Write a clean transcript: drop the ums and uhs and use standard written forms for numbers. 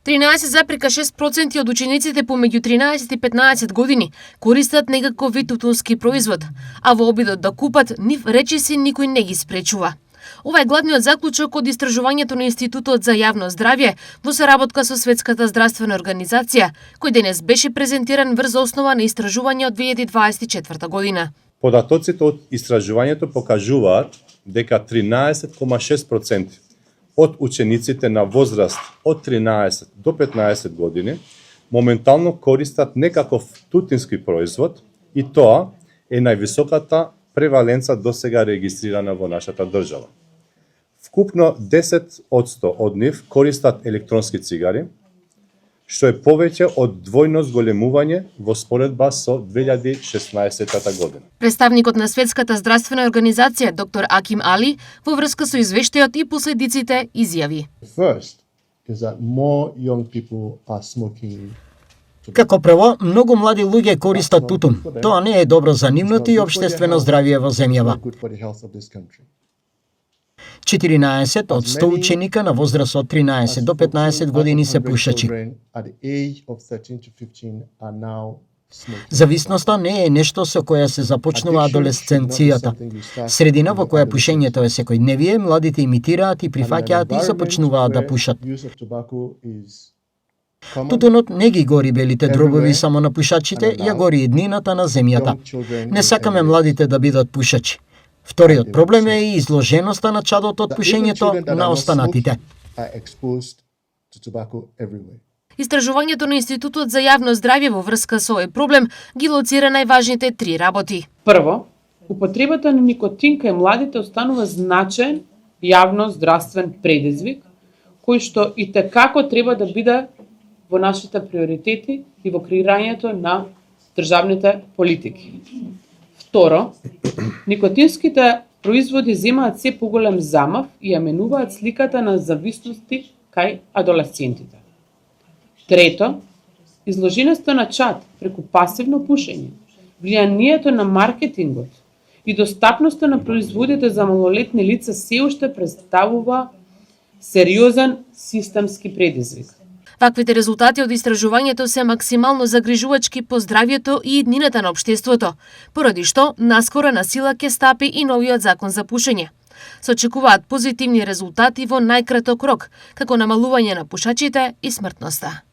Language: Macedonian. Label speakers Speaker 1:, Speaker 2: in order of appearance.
Speaker 1: 13,6% од учениците помеѓу 13 и 15 години користат некаков вид тутунски производ, а во обидот да купат нив речиси никој не ги спречува. Ова е главниот заклучок од истражувањето на Институтот за јавно здравје во соработка со Светската здравствена организација, кој денес беше презентиран врз основа на истражување од 2024 година.
Speaker 2: Податоците од истражувањето покажуваат дека 13,6% од учениците на возраст од 13 до 15 години моментално користат некаков тутински производ и тоа е највисоката преваленца досега регистрирана во нашата држава. Вкупно 10% од нив користат електронски цигари, што е повеќе од двојно зголемување во споредба со 2016 година.
Speaker 1: Представникот на Светската здравствена организација, доктор Аким Али, во врска со извештајот и последиците, изјави.
Speaker 3: Како прво, многу млади луѓе користат тутун. Тоа не е добро за нивното и општествено здравје во земјава. 14 од 100 ученика на возраст од 13 до 15 години се пушачи. Зависноста не е нешто со која се започнува адолесценцијата. Средина во која пушењето е секојдневие, младите имитираат и прифаќаат и започнуваат да пушат. Тутунот не ги гори белите дробови само на пушачите, ја гори еднината на земјата. Не сакаме младите да бидат пушачи. Вториот проблем е и изложеноста на чадот од пушењето на останатите.
Speaker 1: Истражувањето на Институтот за јавно здравје во врска со овој проблем ги лоцира најважните 3 работи.
Speaker 4: Прво, употребата на никотин кај младите останува значаен јавно здравствен предизвик, кој што и текако треба да биде во нашите приоритети и во креирањето на државните политики. Второ, никотинските производи земаат се поголем замав и ја менуваат сликата на зависности кај адолесцентите. Трето, изложеноста на чад преку пасивно пушење, влијанието на маркетингот и достапноста на производите за малолетни лица се уште представува сериозен системски предизвик.
Speaker 1: Ваквите резултати од истражувањето се максимално загрижувачки по здравјето и иднината на општеството, поради што наскоро на сила ќе стапи и новиот закон за пушење. Се очекуваат позитивни резултати во најкраток рок, како намалување на пушачите и смртноста.